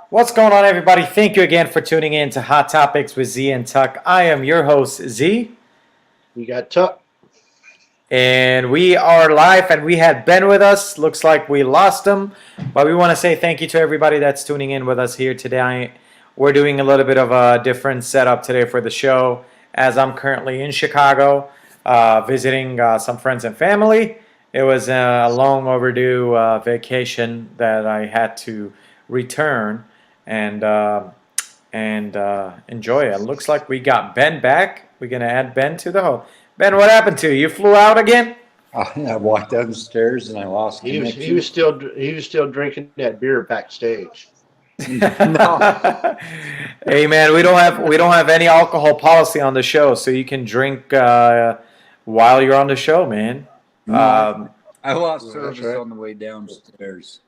What's going on, everybody? Thank you again for tuning in to Hot Topics with Zee and Tuck. I am your host, Zee, You got Tuck. and we are live, and we had Ben with us. Looks like we lost him, but we want to say thank you to everybody that's tuning in with us here today. We're doing a little bit of a different setup today for the show, as I'm currently in Chicago visiting some friends and family. It was a long overdue vacation that I had to return and enjoy it. Looks like we got Ben back. We're gonna add Ben to the whole. Ben, what happened to you? You flew out again? I walked downstairs and I lost He was he connection. was still he was still drinking that beer backstage. No, Hey man, we don't have any alcohol policy on the show, so you can drink while you're on the show, man. no, Um, I lost That's service right. on the way downstairs.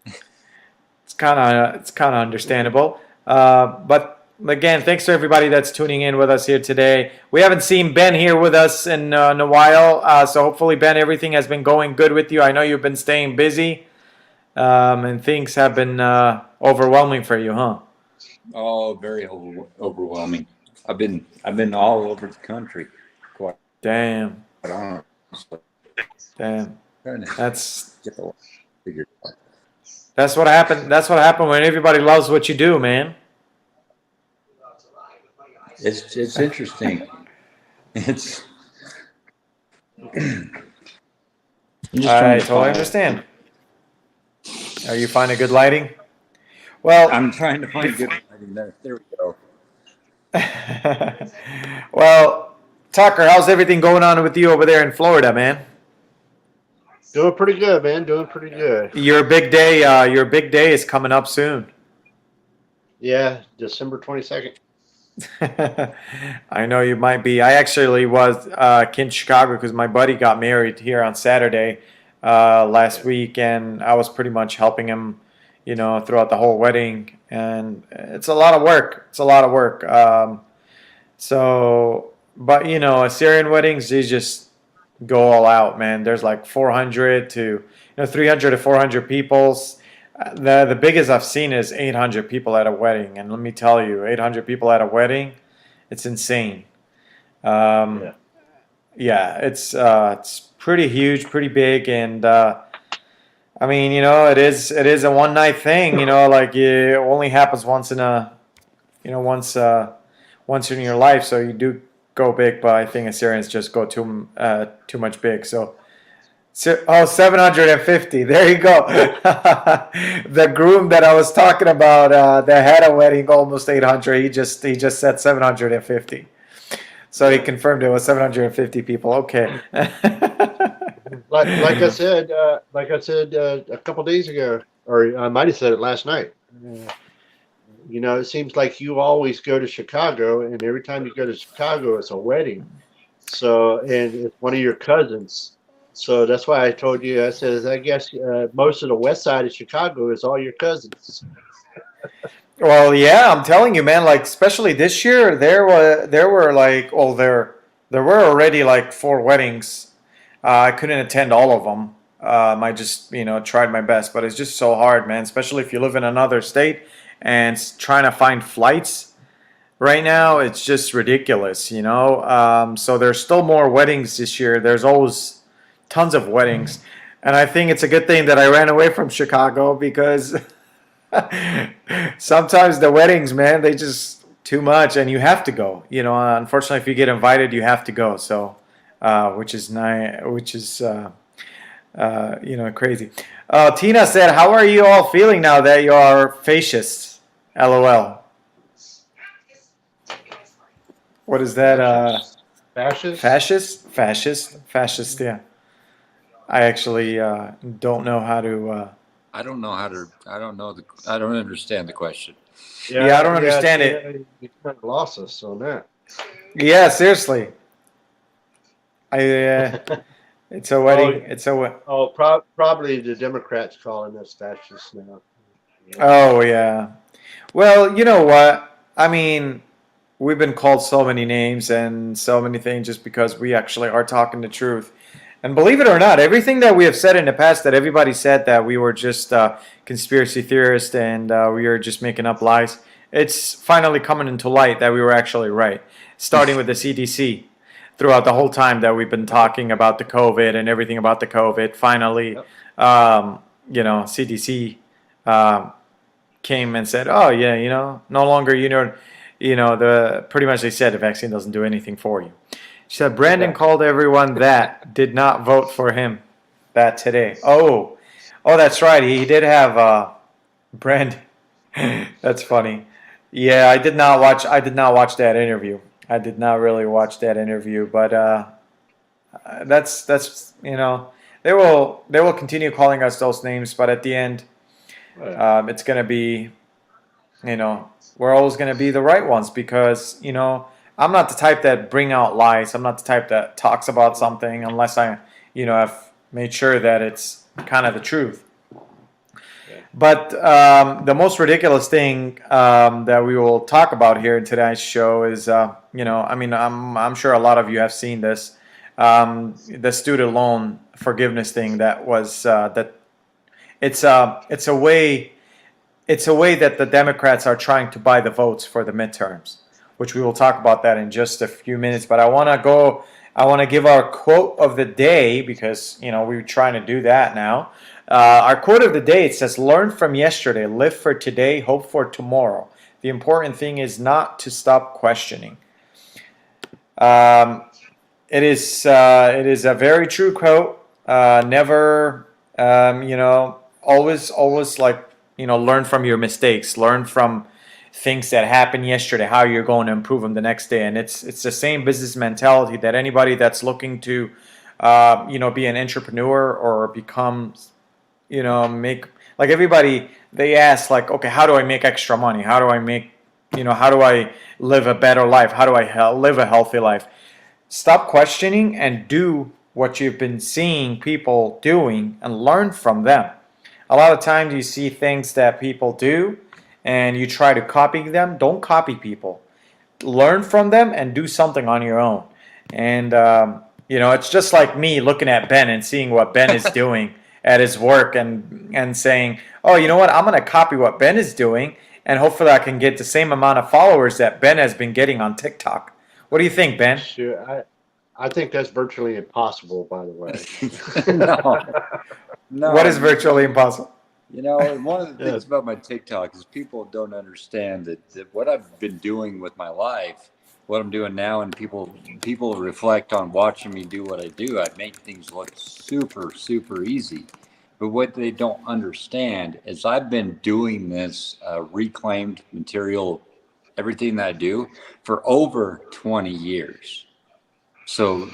it's kind of understandable. But again, thanks to everybody that's tuning in with us here today. We haven't seen Ben here with us in a while, so hopefully Ben, everything has been going good with you. I know you've been staying busy, and things have been overwhelming for you, huh? Oh, very overwhelming. I've been all over the country, quite Damn, honestly. damn. Trying to That's get the life figured out. that's what happened. That's what happened when everybody loves what you do, man. It's interesting. It's I'm just trying I to totally find. understand. Are you finding good lighting? Well, I'm trying to find good lighting there. There we go. well, Tucker, how's everything going on with you over there in Florida, man? Doing pretty good, man. Doing pretty good. Your big day is coming up soon. Yeah, December 22nd. I know you might be. I actually was in Chicago because my buddy got married here on Saturday last Yeah. week, and I was pretty much helping him, throughout the whole wedding. And it's a lot of work. It's a lot of work. But Assyrian weddings, they just go all out, man. There's like 400 to 300 to 400 peoples. The biggest I've seen is 800 people at a wedding, and let me tell you, 800 people at a wedding, it's insane. Um, Yeah. yeah, it's pretty huge, pretty big, and I mean, it is a one night thing. Like it only happens once in a you know once in your life, so you do go big. But I think Assyrians just go too much big. So 750. There you go. The groom that I was talking about that had a wedding almost 800. He just said 750. So he Yeah. confirmed it was 750 people. Okay. Like I said a couple days ago, or I might have said it last night. It seems like you always go to Chicago, and every time you go to Chicago, it's a wedding. So, and it's one of your cousins. So that's why I told you. I said, I guess most of the west side of Chicago is all your cousins. Well, yeah, I'm telling you, man. Like, especially this year, there were like, well, there were already like four weddings. I couldn't attend all of them. I just tried my best, but it's just so hard, man. Especially if you live in another state and trying to find flights right now, it's just ridiculous. So there's still more weddings this year. There's always tons of weddings, and I think it's a good thing that I ran away from Chicago because sometimes the weddings, man, they just too much, and you have to go. Unfortunately, if you get invited, you have to go. So, which is nice, which is crazy. Tina said, "How are you all feeling now that you are fascists?" LOL. What is that? Fascists. Fascists? Fascist. Yeah. I actually don't know how to. I don't know how to. I don't know the. I don't understand the question. Yeah, I Yeah, don't yeah, understand Tina, it. you kind of lost us on Yeah, seriously. I. that. It's a Oh, wedding. It's a. probably the Democrats calling us fascists now. Yeah. Oh yeah. Well, you know what? I mean, we've been called so many names and so many things just because we actually are talking the truth. And believe it or not, everything that we have said in the past, that everybody said that we were just conspiracy theorists and we were just making up lies, it's finally coming into light that we were actually right. Starting with the CDC, throughout the whole time that we've been talking about the COVID and everything about the COVID, finally, Yep. CDC um, came and said, "Oh yeah, no longer, the pretty much they said the vaccine doesn't do anything for you." She said Brandon Exactly. called everyone that did not vote for him that today. Oh, that's right. He did have Brandon. That's funny. Yeah, I did not watch that interview. I did not really watch that interview, but that's they will continue calling us those names, but at the end, Right. it's gonna be we're always going to be the right ones because, I'm not the type that bring out lies. I'm not the type that talks about something unless I, have made sure that it's kind of the truth. Yeah. But the most ridiculous thing that we will talk about here in today's show is, I'm sure a lot of you have seen this, the student loan forgiveness thing that was that it's a way that the Democrats are trying to buy the votes for the midterms, which we will talk about that in just a few minutes. But I want to give our quote of the day because, we're trying to do that now. Our quote of the day, it says, "Learn from yesterday, live for today, hope for tomorrow. The important thing is not to stop questioning." Um, it is a very true quote. Never, always like, learn from your mistakes, learn from things that happened yesterday, how you're going to improve them the next day. And it's the same business mentality that anybody that's looking to, be an entrepreneur or become, make, like, everybody, they ask, like, okay, how do I make extra money? How do I make, how do I live a better life? How do I live a healthy life? Stop questioning and do what you've been seeing people doing and learn from them. A lot of times you see things that people do and you try to copy them. Don't copy people. Learn from them and do something on your own. And, it's just like me looking at Ben and seeing what Ben is doing at his work and saying, oh, you know what? I'm going to copy what Ben is doing and hopefully I can get the same amount of followers that Ben has been getting on TikTok. What do you think, Ben? Sure. I think that's virtually impossible, by the way. No, no. What is virtually impossible? One of the things about my TikTok is people don't understand that what I've been doing with my life, what I'm doing now, and people reflect on watching me do what I do. I make things look super, super easy. But what they don't understand is I've been doing this reclaimed material, everything that I do, for over 20 years. So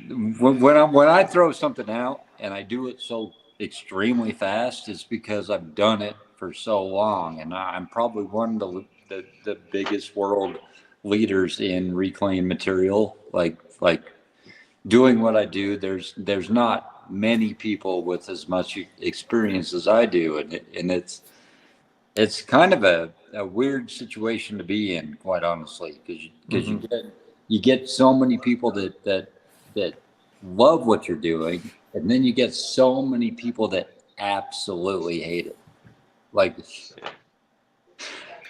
when I throw something out and I do it so extremely fast, it's because I've done it for so long, and I'm probably one of the biggest world leaders in reclaimed material. Like doing what I do, there's not many people with as much experience as I do, and it's kind of a weird situation to be in, quite honestly, because you get so many people that love what you're doing, and then you get so many people that absolutely hate it. Like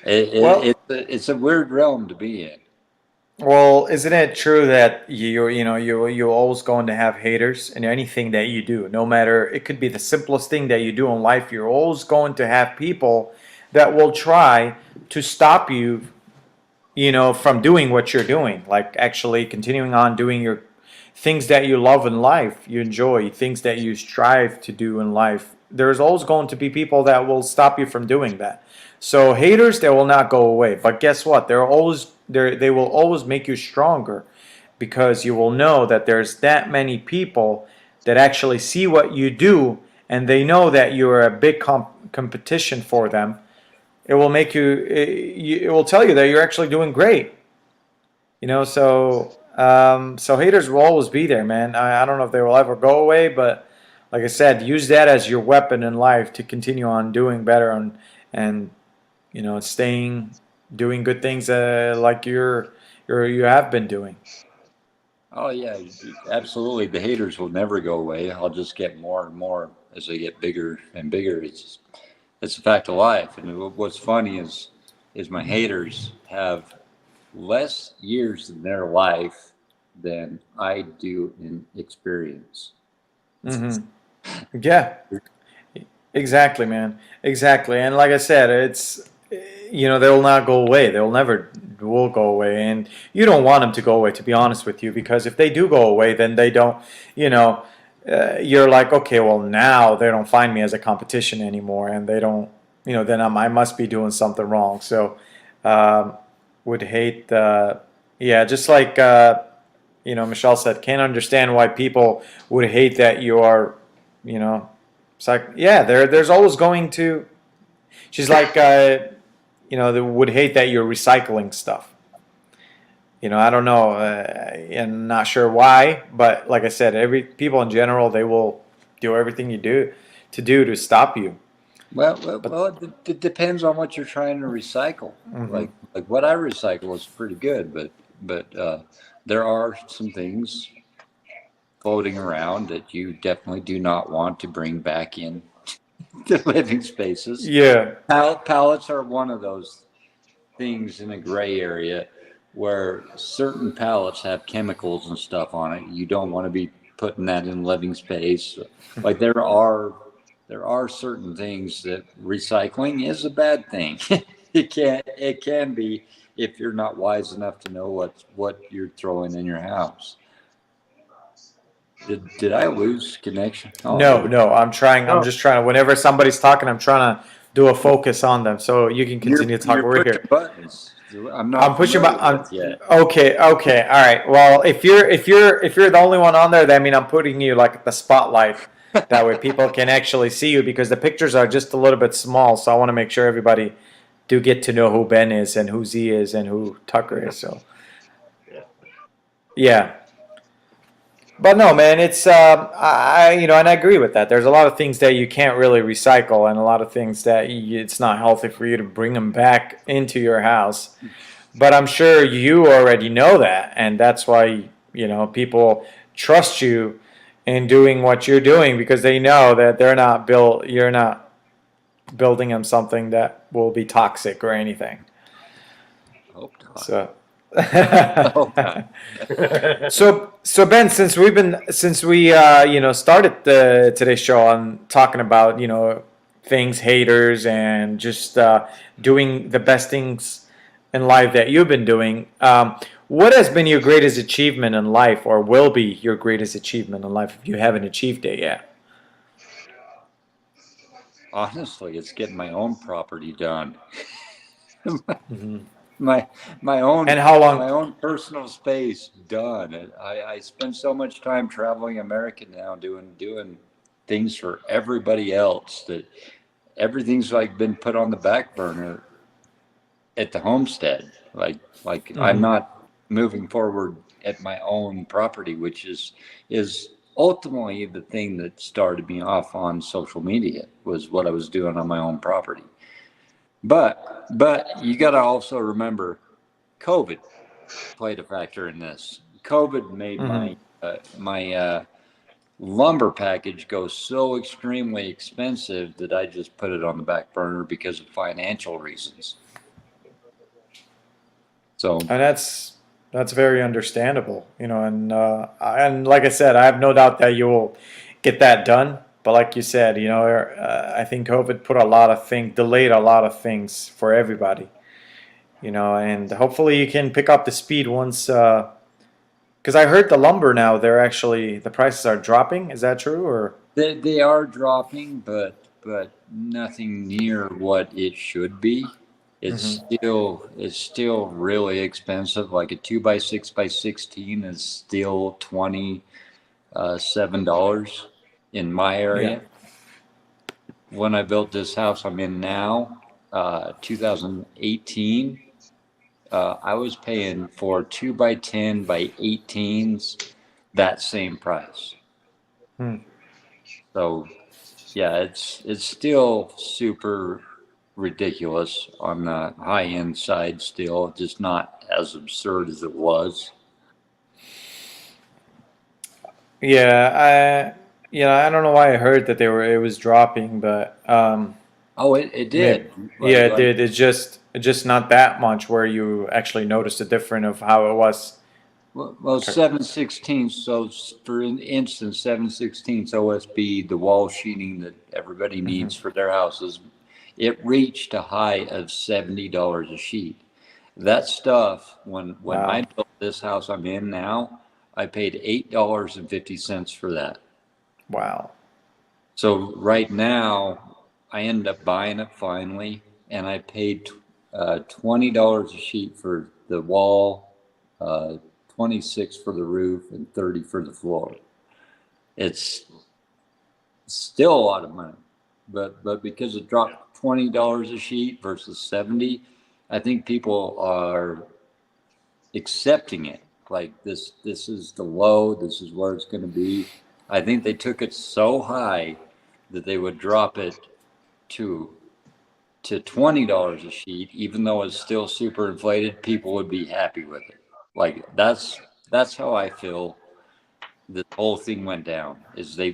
Well, it's a weird realm to be in. Well, isn't it true that you're always going to have haters in anything that you do? No matter, it could be the simplest thing that you do in life, you're always going to have people that will try to stop you, from doing what you're doing, like actually continuing on doing your things that you love in life, you enjoy, things that you strive to do in life. There's always going to be people that will stop you from doing that. So haters, they will not go away. But guess what? They will always make you stronger because you will know that there's that many people that actually see what you do and they know that you're a big competition for them. It will make it will tell you that you're actually doing great. So haters will always be there, man. I don't know if they will ever go away, but like I said, use that as your weapon in life to continue on doing better and staying doing good things like you have been doing. Oh yeah, absolutely. The haters will never go away. I'll just get more and more as they get bigger and bigger. It's a fact of life. And what's funny is my haters have less years in their life than I do in experience. Hmm. Yeah, exactly, man. Exactly. And like I said, it's, they'll not go away. They'll never will go away. And you don't want them to go away, to be honest with you, because if they do go away, then they don't, you know, you're like, okay, well, now they don't find me as a competition anymore. And they don't, then I must be doing something wrong. So, um, would hate, yeah, just like, Michelle said, can't understand why people would hate that you are, you know, it's like, yeah, there's always going to. She's like, they would hate that you're recycling stuff. I don't know, and not sure why, but like I said, every people in general, they will do everything you do to stop you. But It depends on what you're trying to recycle. mhm. Like what I recycle is pretty good, but there are some things floating around that you definitely do not want to bring back in to living spaces. Yeah. Pallets are one of those things in a gray area where certain pallets have chemicals and stuff on it. You don't want to be putting that in living space. Like there are certain things that recycling is a bad thing. It can be if you're not wise enough to know what you're throwing in your house. Did I lose connection? Oh, there No, we no, I'm trying. I'm No, just trying to. Whenever somebody's talking, I'm trying to do a focus on them. So you can continue to talk. you're We're pushing here. buttons I'm I'm not pushing my. familiar I'm with yet. okay. Okay. All right. Well, if you're the only one on there, that mean I'm putting you like at the spotlight. That way, people can actually see you because the pictures are just a little bit small. So I want to make sure everybody do get to know who Ben is and who Z is and who Tucker is. So yeah. yeah. But no, man, it's and I agree with that. There's a lot of things that you can't really recycle, and a lot of things that it's not healthy for you to bring them back into your house. But I'm sure you already know that, and that's why people trust you in doing what you're doing because they know that they're not built. You're not building them something that will be toxic or anything. Hope not. So. Hope not. So Ben, since we started today's show on talking about things, haters, and just doing the best things in life that you've been doing, what has been your greatest achievement in life, or will be your greatest achievement in life if you haven't achieved it yet? Honestly, it's getting my own property done. Hmm. my my own And how long? my own personal space done. I spend so much time traveling America now doing things for everybody else that everything's like been put on the back burner at the homestead. Like I'm Hmm. not moving forward at my own property, which is ultimately the thing that started me off on social media was what I was doing on my own property. But you got to also remember COVID played a factor in this. COVID made Hmm. my lumber package go so extremely expensive that I just put it on the back burner because of financial reasons. So And that's very understandable, and like I said, I have no doubt that you will get that done. But like you said, I think COVID put a lot of things, delayed a lot of things for everybody, and hopefully you can pick up the speed once. Because I heard the lumber now, the prices are dropping. Is that true or? they are dropping, but nothing near what it should be. Hmm. It's still really expensive. Like a 2x6x16 is still $27 in my Yeah. area. When I built this house I'm in now, 2018, I was paying for 2x10x18s that same price. Hmm. So yeah, it's still super ridiculous on the high end side still, just not as absurd as it was. Yeah, I don't know why I heard that it was dropping, but Oh, it maybe, did. yeah, it Like did. It's just not that much where you actually noticed a difference of how it was. well, 7/16. So for instance, 7/16 OSB, the wall sheeting that everybody Hmm. needs for their houses, it reached a high of $70 a sheet. That stuff, when I Wow. built this house I'm in now, I paid $8.50 for that. Wow. So right now, I ended up buying it finally, and I paid $20 a sheet for the wall, 26 for the roof, and 30 for the floor. It's still a lot of money, but because it dropped $20 a sheet versus 70, I think people are accepting it. Like this is the low. This is where it's going to be. I think they took it so high that they would drop it to $20 a sheet, even though it's still super inflated, people would be happy with it. Like that's how I feel this whole thing went down. Is they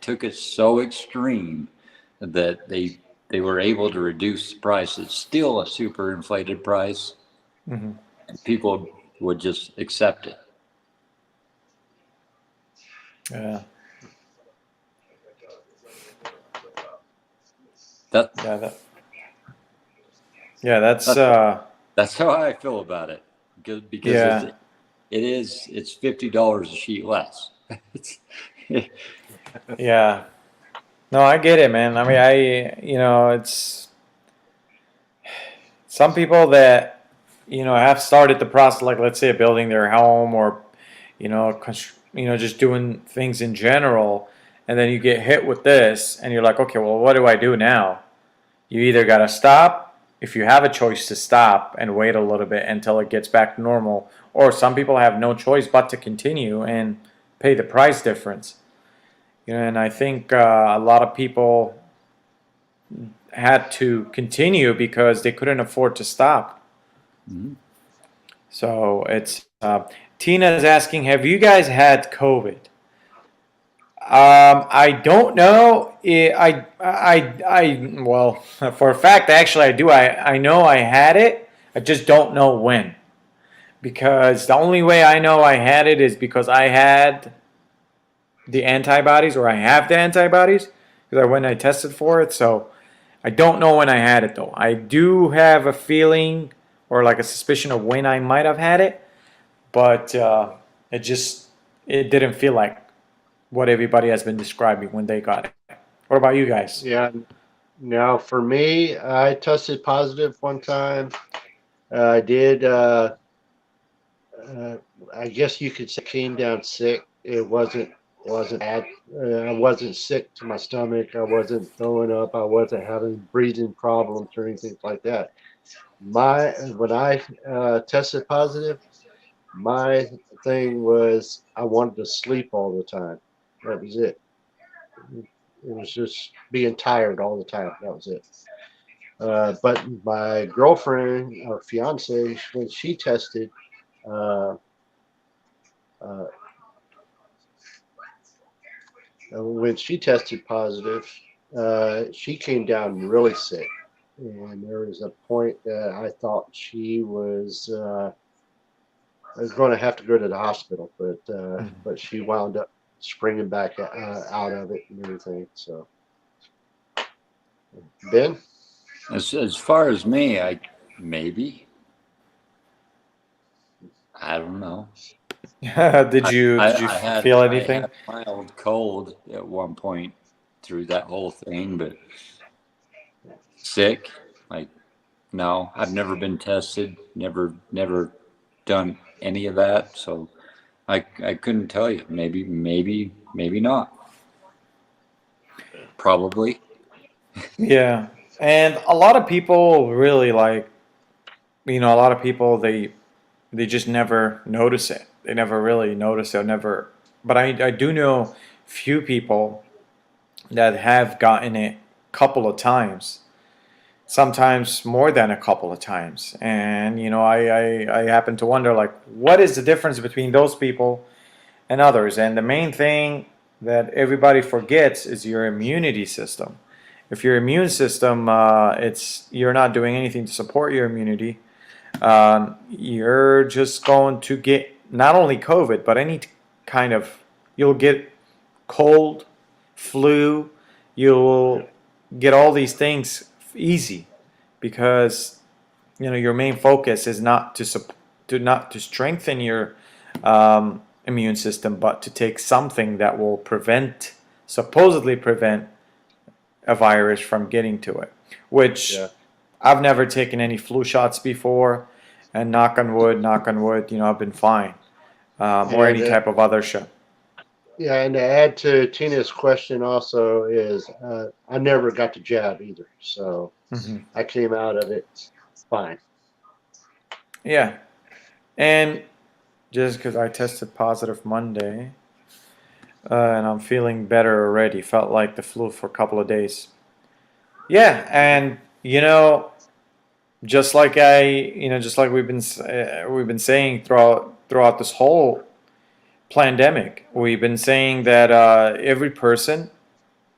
took it so extreme that they were able to reduce the price. It's still a super inflated price, Hmm. and people would just accept it. Yeah. That Yeah. That's that's that's how I feel about it. Because yeah. it's $50 a sheet less. It's, Yeah. No, I get it, man. I mean, it's some people that have started the process, like let's say building their home or just doing things in general, and then you get hit with this, and you're like, okay, well, what do I do now? You either got to stop, if you have a choice to stop and wait a little bit until it gets back to normal, or some people have no choice but to continue and pay the price difference. And I think a lot of people had to continue because they couldn't afford to stop. Mhm. So it's Tina is asking, have you guys had COVID? I don't know. Well, for a fact, actually, I do. I know I had it. I just don't know when. Because the only way I know I had it is because I had the antibodies, or I have the antibodies, because when I tested for it. So I don't know when I had it though. I do have a feeling or like a suspicion of when I might have had it, but it just it didn't feel like what everybody has been describing when they got it. What about you guys? Yeah. Now, for me, I tested positive one time. I did. Uh, I guess you could say came down sick. It wasn't bad. I wasn't sick to my stomach. I wasn't throwing up. I wasn't having breathing problems or anything like that. My when I tested positive, my thing was I wanted to sleep all the time. That was it. It was just being tired all the time. That was it. But my girlfriend or fiance, when she tested, uh, uh, when she tested positive, she came down really sick, and there was a point that I thought she was going to have to go to the hospital, Mhm. but she wound up springing back out of it and everything. So, Ben, as far as me, I don't know. did you feel I anything? had a mild cold at one point through that whole thing, but sick, like no, I've never been tested, never done any of that, so I couldn't tell you. Maybe not. Probably. Yeah, and a lot of people really like a lot of people they just never notice it. They never really notice it. Never, but I do know few people that have gotten it a couple of times, sometimes more than a couple of times. And I happen to wonder, like, what is the difference between those people and others. And the main thing that everybody forgets is your immunity system. If your immune system, you're not doing anything to support your immunity, you're just going to get not only COVID, but any kind of, you'll get cold, flu, you'll get all these things easy because your main focus is not to strengthen your immune system, but to take something that will supposedly prevent a virus from getting to it. Which Yeah. I've never taken any flu shots before, and knock on wood, I've been fine, or any And type of other shot. yeah, and to add to Tina's question also is I never got the jab either, so Hmm. I came out of it fine. Yeah, and just because I tested positive Monday, and I'm feeling better already. Felt like the flu for a couple of days. Yeah, and just like we've been saying throughout this whole pandemic, we've been saying that every person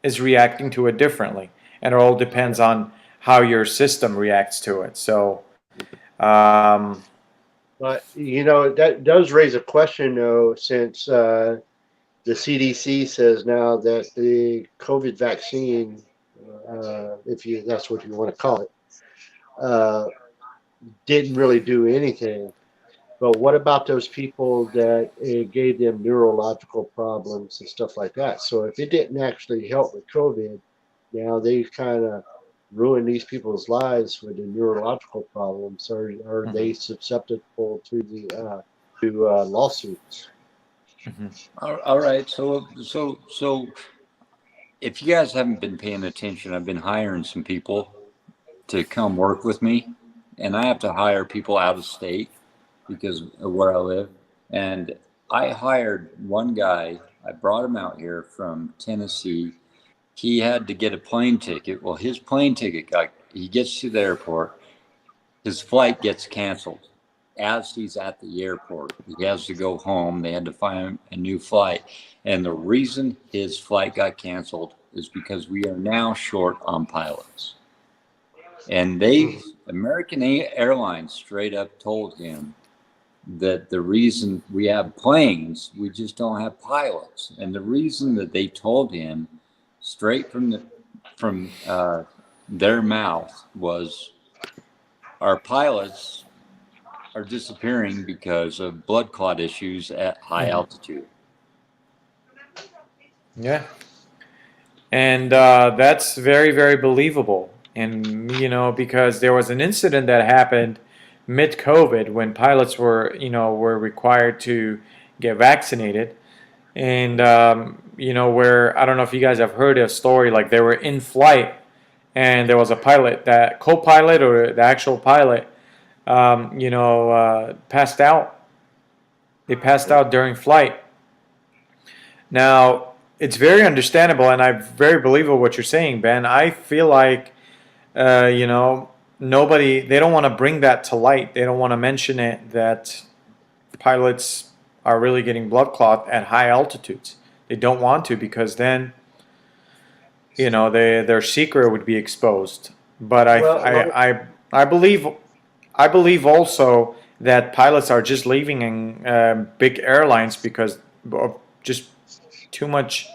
is reacting to it differently, and it all depends on how your system reacts to it. So, um, But that does raise a question though, since the CDC says now that the COVID vaccine, if you that's what you want to call it, uh, didn't really do anything. But what about those people that it gave them neurological problems and stuff like that? So if it didn't actually help with COVID, now they've kind of ruined these people's lives with the neurological problems. Are they mhm, susceptible to the lawsuits? mhm, All right. So if you guys haven't been paying attention, I've been hiring some people to come work with me, and I have to hire people out of state because of where I live. And I hired one guy. I brought him out here from Tennessee. He had to get a plane ticket. Well, his plane ticket he gets to the airport, his flight gets canceled. As he's at the airport, he has to go home. They had to find a new flight. And the reason his flight got canceled is because we are now short on pilots. And American Airlines straight up told him that the reason we have planes, we just don't have pilots. And the reason that they told him straight from their mouth was our pilots are disappearing because of blood clot issues at high mhm. altitude. Yeah, and that's very, very believable. And because there was an incident that happened mid-COVID when pilots were required to get vaccinated, and where I don't know if you guys have heard a story, like they were in flight and there was a pilot, that co-pilot or the actual pilot, passed out. They passed Yeah. out during flight. Now, it's very understandable, and I very believable what you're saying, Ben. I feel like, uh, you know, they don't want to bring that to light. They don't want to mention it that pilots are really getting blood clot at high altitudes. They don't want to because then, their secret would be exposed. But Well, I believe also that pilots are just leaving in big airlines because of just too much,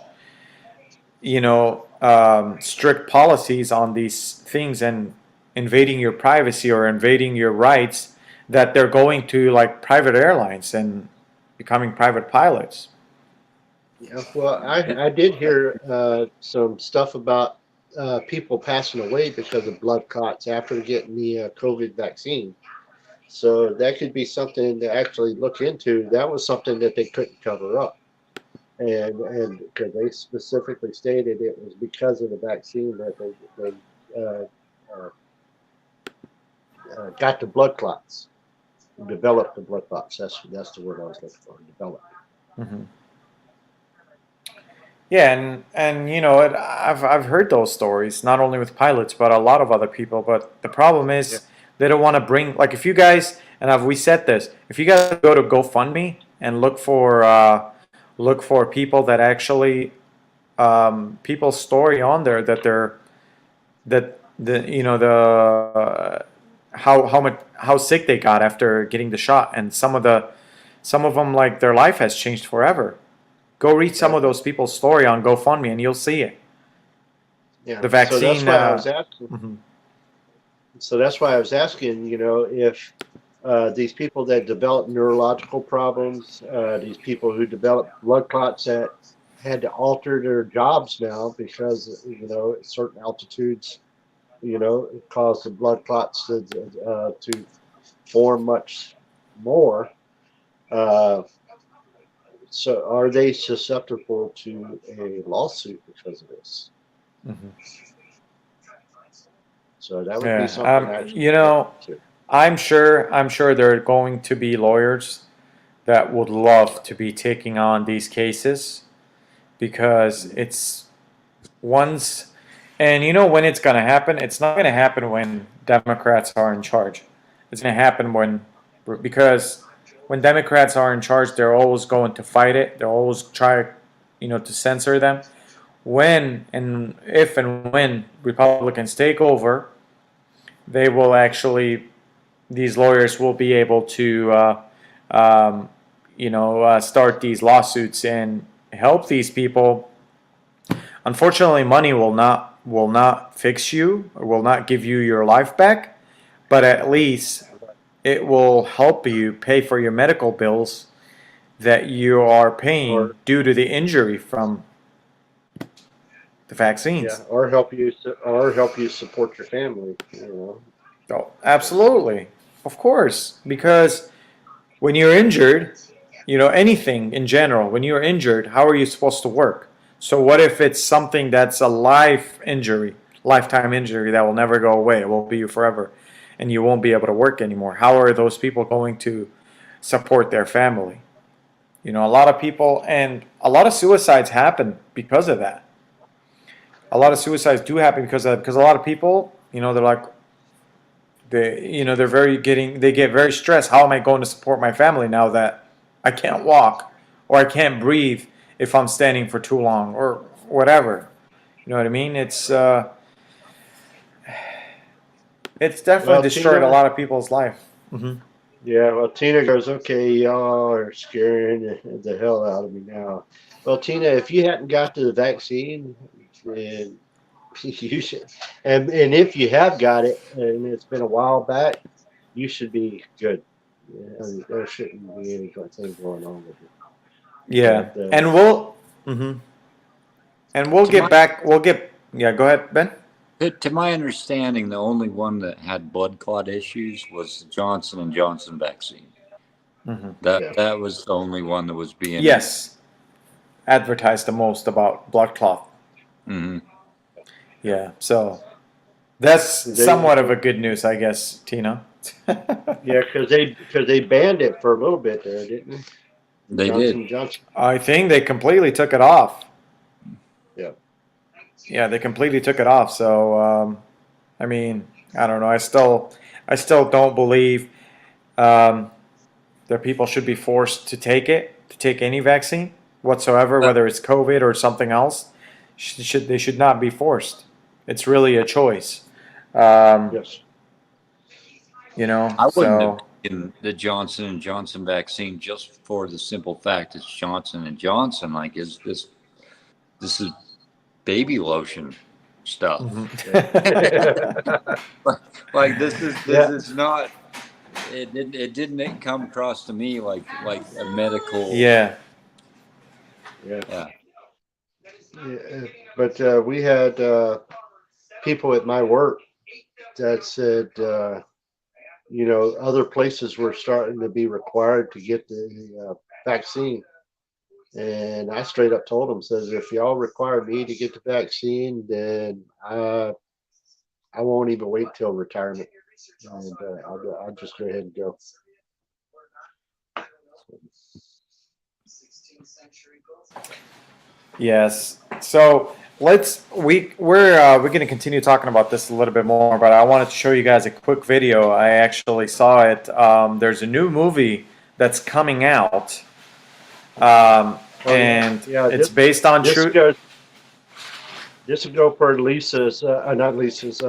strict policies on these things and invading your privacy or invading your rights, that they're going to like private airlines and becoming private pilots. yeah, well, I did hear some stuff about people passing away because of blood clots after getting the COVID vaccine. So that could be something to actually look into. That was something that they couldn't cover up, and because they specifically stated it was because of the vaccine that they uh, got the blood clots, developed the blood clots. That's the word I was looking for. Developed. Hmm. Yeah, and I've heard those stories not only with pilots but a lot of other people. But the problem Yeah. is they don't want to bring, like, if you guys, and we said this, if you guys go to GoFundMe and look for look for people that actually people's story on there that they're that the you know the how sick they got after getting the shot, and some of them, like, their life has changed forever. Go read some of those people's story on GoFundMe and you'll see it. Yeah. The vaccine. So that's why I was asking. Mhm. So that's why I was asking, if these people that develop neurological problems, these people who develop blood clots that had to alter their jobs now because, at certain altitudes, it caused the blood clots to form much more. Uh, so are they susceptible to a lawsuit because of this? Mhm. So that would be Yeah, something actually you to look know, into. I'm sure there are going to be lawyers that would love to be taking on these cases because it's once, and you know when it's going to happen? It's not going to happen when Democrats are in charge. It's going to happen because when Democrats are in charge, they're always going to fight it. They'll always try, to censor them. When and if and when Republicans take over, they will actually, these lawyers will be able to, start these lawsuits and help these people. Unfortunately, money will not fix you or will not give you your life back, but at least it will help you pay for your medical bills that you are paying Or due to the injury from the Yeah, vaccines. or help you support your family. Oh, absolutely, of course, because when you're injured, anything in general, when you're injured, how are you supposed to work? So what if it's something that's a lifetime injury that will never go away? It will be you forever, and you won't be able to work anymore. How are those people going to support their family? A lot of people, and a lot of suicides happen because of that. A lot of suicides do happen because of that, because a lot of people, they're like, they get very stressed. How am I going to support my family now that I can't walk or I can't breathe if I'm standing for too long or whatever? You know what I mean? It's definitely Well, destroyed a Tina, lot of people's life. Hmm. yeah, well, Tina goes, okay, y'all are scaring the hell out of me now. Well, Tina, if you hadn't got the vaccine, then you should, and if you have got it, and it's been a while back, you should be good. Yeah, I mean, there shouldn't be anything going on with it. Yeah, But and we'll To my get back. We'll get. Yeah, go ahead, Ben. to my understanding, the only one that had blood clot issues was the Johnson and Johnson vaccine. Hmm. yeah, That was the only one that was being. Yes, advertised the most about blood clot. Mhm. Yeah, so that's they somewhat of a good news, I guess, Tina. yeah, because they banned it for a little bit there, didn't they? They did. Johnson Johnson. I think they completely took it off. Yeah. Yeah, they completely took it off. So, I mean, I don't know. I still don't believe um, that people should be forced to take any vaccine whatsoever, Uh, whether it's COVID or something else. They should not be forced. It's really a choice. Um, Yes. I wouldn't have so taken the Johnson and Johnson vaccine just for the simple fact it's Johnson and Johnson. Like, is this is baby lotion stuff? Yeah. Like this Yeah. is not. It didn't come across to me like a medical. yeah. Yeah. Yeah. Yeah. But we had people at my work that said, other places were starting to be required to get the vaccine. And I straight up told them, says, if y'all require me to get the vaccine, then I won't even wait till retirement. And I'll just go ahead and go. Yes. So we're going to continue talking about this a little bit more, but I wanted to show you guys a quick video. I actually saw it. There's a new movie that's coming out. Oh, and yeah. it's based on This true. goes. This would go for Lisa's, not Lisa's,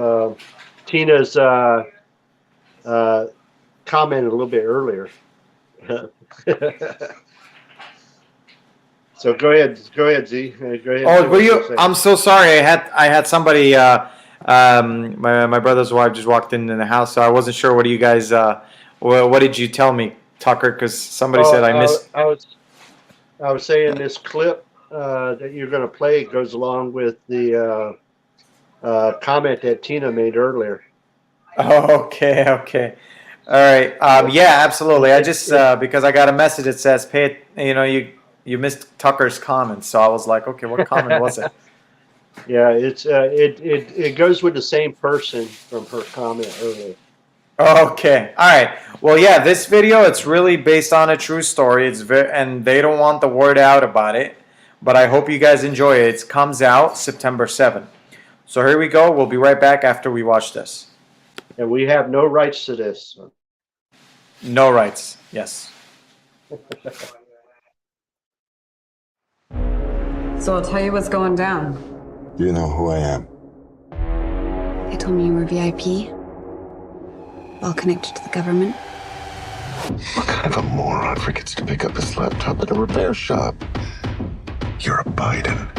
Tina's uh, comment a little bit earlier. So go ahead, Z. Go ahead. And Oh, say were what you're you? saying. I'm so sorry. I had somebody. My brother's wife just walked in the house, so I wasn't sure. What do you guys? What did you tell me, Tucker? Because somebody said I Oh, missed. I was saying this clip that you're going to play goes along with the comment that Tina made earlier. Oh, okay, okay. All right. Yeah, absolutely. I just because I got a message that says pay it. You missed Tucker's comment, so I was like, okay, what comment was it? Yeah, it goes with the same person from her comment earlier. Okay. All right. Well, yeah, this video, it's really based on a true story. And they don't want the word out about it, but I hope you guys enjoy it. It comes out September 7th. So here we go. We'll be right back after we watch this. And we have no rights to this. No rights. Yes. So I'll tell you what's going down. You know who I am. They told me you were VIP. All connected to the government. What kind of a moron forgets to pick up his laptop at a repair shop? You're a Biden.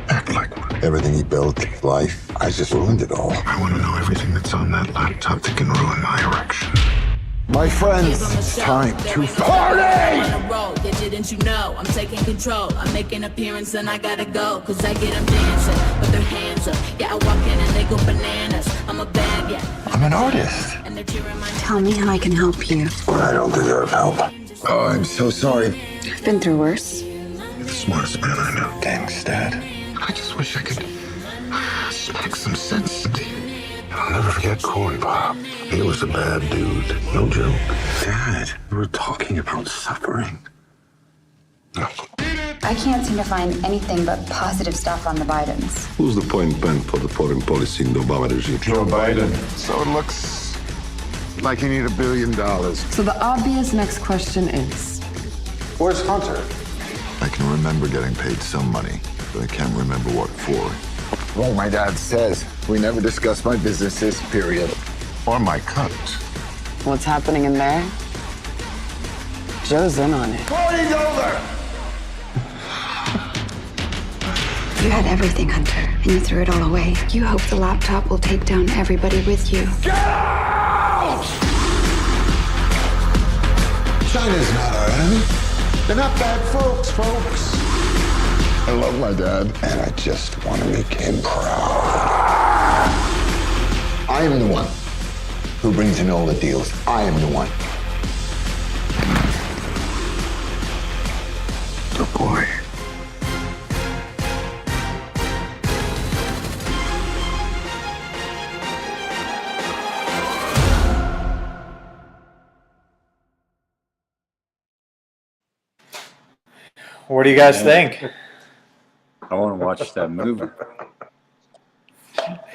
Act like one. Everything he built, life, I just ruined it all. I want to know everything that's on that laptop that can ruin my erection. My friends, it's time to party! Yeah, didn't you know? I'm taking control. I make an appearance and I gotta go. Cause I get them dancing with their hands up. Yeah, I walk in and they go bananas. I'm a bad, yeah. I'm an artist. And they're cheering my Tell me how I can help you. I don't deserve help. Oh, I'm so sorry. I've been through worse. You're the smartest man I know. Thanks, Dad. I just wish I could speak some sense into you. I'll never forget Corn Pop. He was a bad dude. No joke. Dad, we were talking about suffering. No. I can't seem to find anything but positive stuff on the Bidens. Who's the point man for the foreign policy in the Obama regime? Joe Biden. So it looks like you need $1 billion. So the obvious next question is, Where's Hunter? I can remember getting paid some money, but I can't remember what for. Well, my dad says we never discuss my businesses, period. Or my cut. what's happening in there? Joe's in on it. Party's over! You had everything, Hunter, and you threw it all away. You hope the laptop will take down everybody with you. Get out! China's not our enemy. They're not bad folks. I love my dad, and I just want to make him proud. I am the one who brings in all the deals. I am the one. Good boy. What do you guys think? I want to watch that movie.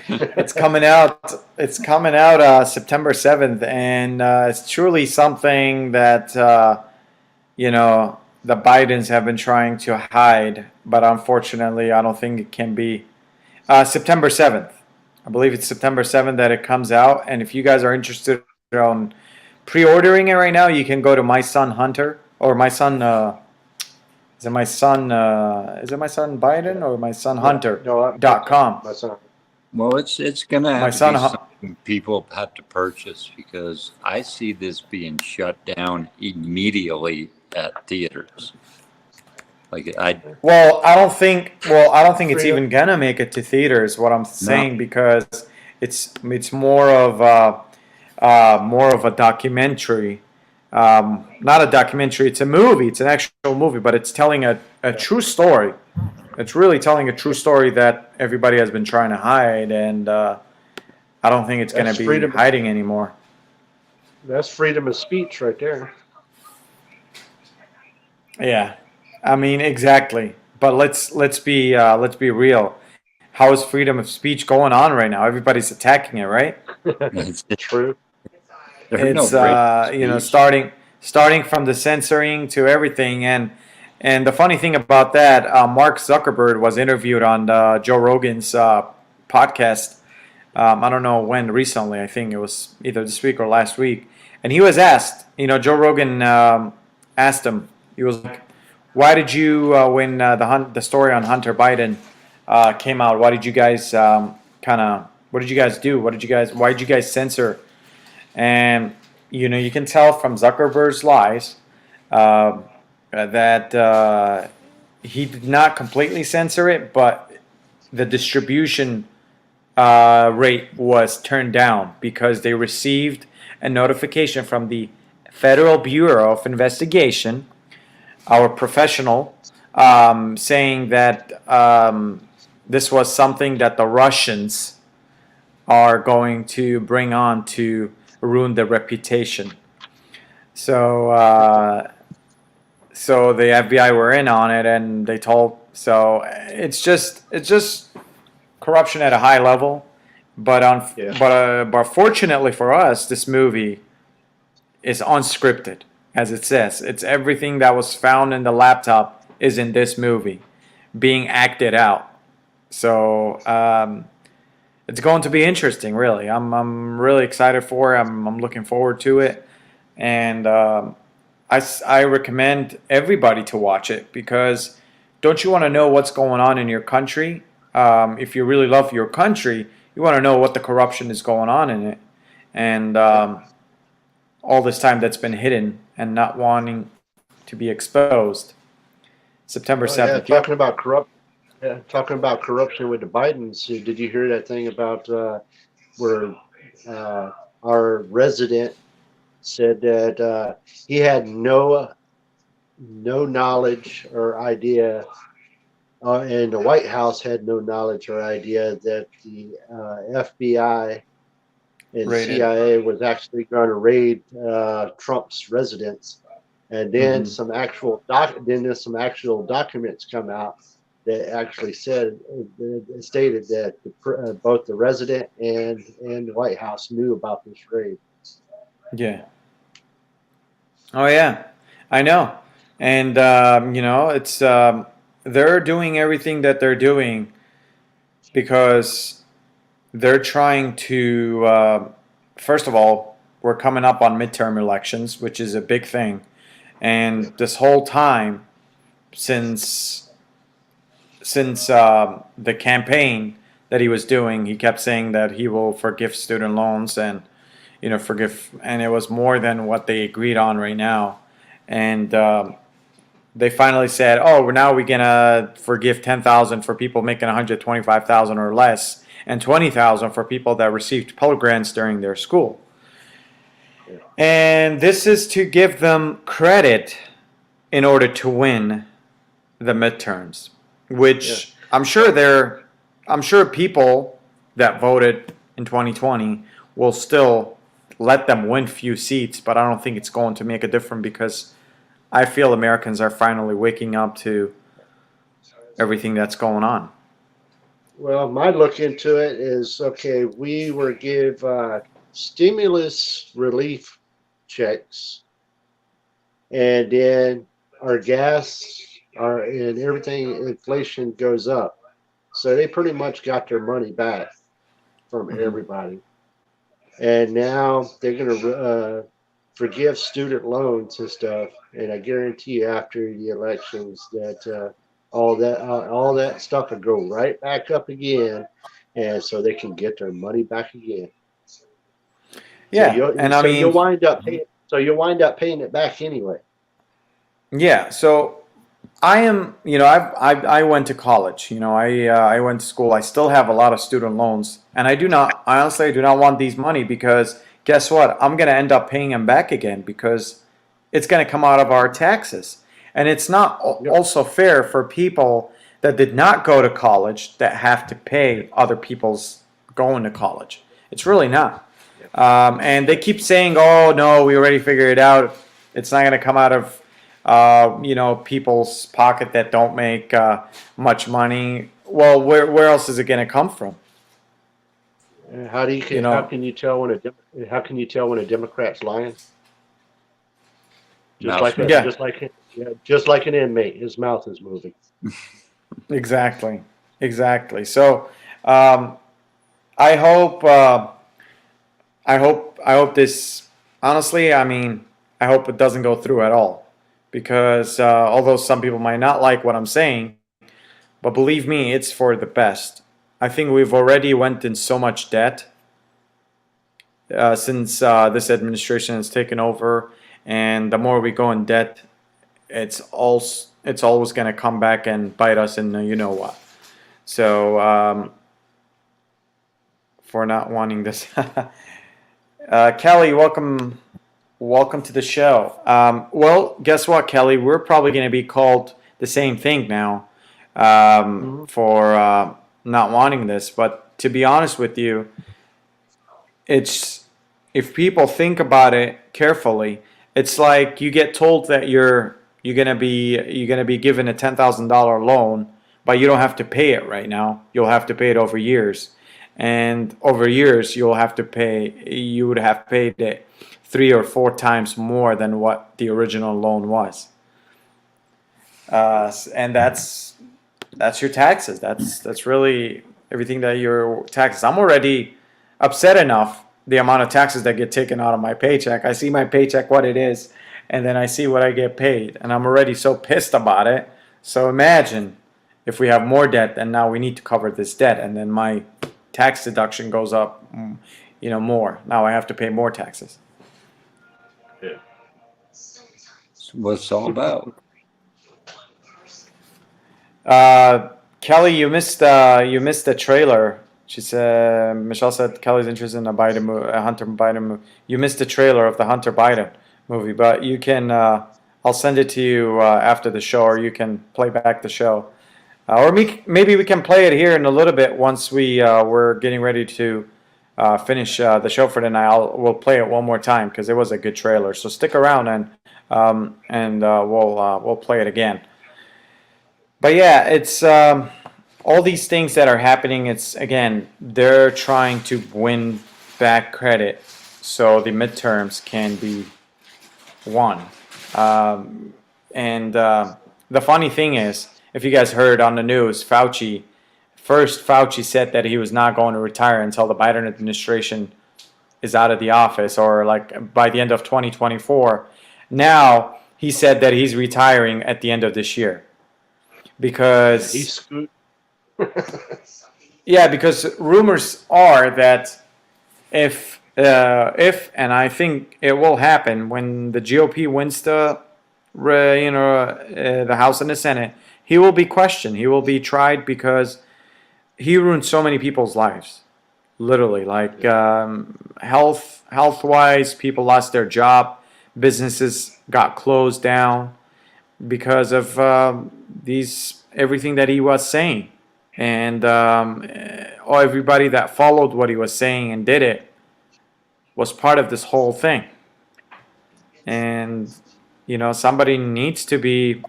It's coming out. It's coming out September 7th, and it's truly something that the Bidens have been trying to hide, but unfortunately, I don't think it can be. September 7th, I believe it's September 7th that it comes out. And if you guys are interested in pre-ordering it right now, you can go to My Son Hunter or My Son. Is it my son Biden or my son Hunter.com? My son. Well, it's gonna My have to son be Hu- something people have to purchase because I see this being shut down immediately at theaters. Well, I don't think it's even gonna make it to theaters. What I'm saying, because it's more of a documentary. Not a documentary. It's a movie. It's an actual movie, but it's telling a true story. It's really telling a true story that everybody has been trying to hide, and I don't think it's going to be hiding anymore. That's freedom of speech right there. Yeah, I mean exactly. But let's be real. How is freedom of speech going on right now? Everybody's attacking it, right? it's True. It's starting from the censoring to everything, and And the funny thing about that, Mark Zuckerberg was interviewed on Joe Rogan's podcast. I don't know when recently. I think it was either this week or last week. And he was asked, Joe Rogan asked him, he was like, why did you, when the story on Hunter Biden came out, why did you guys what did you guys do? Why did you guys censor? And, you can tell from Zuckerberg's lies that he did not completely censor it, but the distribution rate was turned down because they received a notification from the Federal Bureau of Investigation, our professional, saying that this was something that the Russians are going to bring on to ruin their reputation. So, so the FBI were in on it, and they told. So it's just corruption at a high level. But fortunately for us, this movie is unscripted, as it says. It's everything that was found in the laptop is in this movie, being acted out. So it's going to be interesting, really. I'm really excited for it. I'm looking forward to it, and I recommend everybody to watch it because don't you want to know what's going on in your country? If you really love your country, you want to know what the corruption is going on in it, and all this time that's been hidden and not wanting to be exposed. September 7th. Talking about corruption with the Bidens. Did you hear that thing about where our resident said that he had no knowledge or idea, and the White House had no knowledge or idea that the FBI and CIA was actually going to raid Trump's residence, and then some actual documents come out that actually stated that both the resident and the White House knew about this raid. Yeah. Oh yeah, I know, and it's they're doing everything that they're doing because they're trying to. First of all, we're coming up on midterm elections, which is a big thing, and this whole time since the campaign that he was doing, he kept saying that he will forgive student loans and and it was more than what they agreed on right now, and they finally said, "Oh, now we're gonna forgive 10,000 for people making 125,000 or less, and 20,000 for people that received Pell Grants during their school." And this is to give them credit in order to win the midterms, which I'm sure people that voted in 2020 will still let them win few seats, but I don't think it's going to make a difference because I feel Americans are finally waking up to everything that's going on. Well, my look into it is, okay, we were give stimulus relief checks, and then our gas, and everything, inflation goes up. So they pretty much got their money back from everybody. And now they're going to forgive student loans and stuff. And I guarantee you after the elections that all that stuff will go right back up again, and so they can get their money back again. Yeah, you'll wind up paying it back anyway. Yeah, so I am, I went to college. I went to school. I still have a lot of student loans, and I honestly do not want these money because guess what? I'm going to end up paying them back again because it's going to come out of our taxes. And it's not also fair for people that did not go to college that have to pay other people's going to college. It's really not. And they keep saying, "Oh no, we already figured it out. It's not going to come out of people's pocket that don't make much money." Well, where else is it going to come from? How can you tell when a Democrat's lying? Just Mouse like Yeah. just like an inmate, his mouth is moving. Exactly. Exactly. So, um, I hope. I hope this. Honestly, I mean, I hope it doesn't go through at all, because although some people might not like what I'm saying, but believe me, it's for the best. I think we've already went in so much debt since this administration has taken over, and the more we go in debt, it's always going to come back and bite us in the you know what. So for not wanting this, Kelly, welcome to the show. Well, guess what, Kelly? We're probably going to be called the same thing now for not wanting this. But to be honest with you, it's if people think about it carefully, it's like you get told that you're gonna be given a $10,000 loan, but you don't have to pay it right now. You'll have to pay it over years, and over years you'll have to pay. You would have paid it 3 or 4 times more than what the original loan was, and that's your taxes. That's really everything that your taxes. I'm already upset enough the amount of taxes that get taken out of my paycheck. I see my paycheck what it is, and then I see what I get paid, and I'm already so pissed about it. So imagine if we have more debt, and now we need to cover this debt, and then my tax deduction goes up, more. Now I have to pay more taxes. Yeah. That's what it's all about. Kelly, you missed the trailer. She said Michelle said Kelly's interested in a Hunter Biden movie. You missed the trailer of the Hunter Biden movie, but you can. I'll send it to you after the show, or you can play back the show, or maybe we can play it here in a little bit once we're getting ready to finish the show for tonight. We'll play it one more time because it was a good trailer. So stick around and we'll play it again. But yeah, it's all these things that are happening. It's again, they're trying to win back credit so the midterms can be won. And the funny thing is, if you guys heard on the news, Fauci said that he was not going to retire until the Biden administration is out of the office, or like by the end of 2024. Now he said that he's retiring at the end of this year. Because He's screwed. yeah, because rumors are that if and I think it will happen when the GOP wins the House and the Senate, he will be questioned. He will be tried because he ruined so many people's lives, literally. Like health wise, people lost their job, businesses got closed down because of everything that he was saying, and everybody that followed what he was saying and did it was part of this whole thing. And somebody needs to be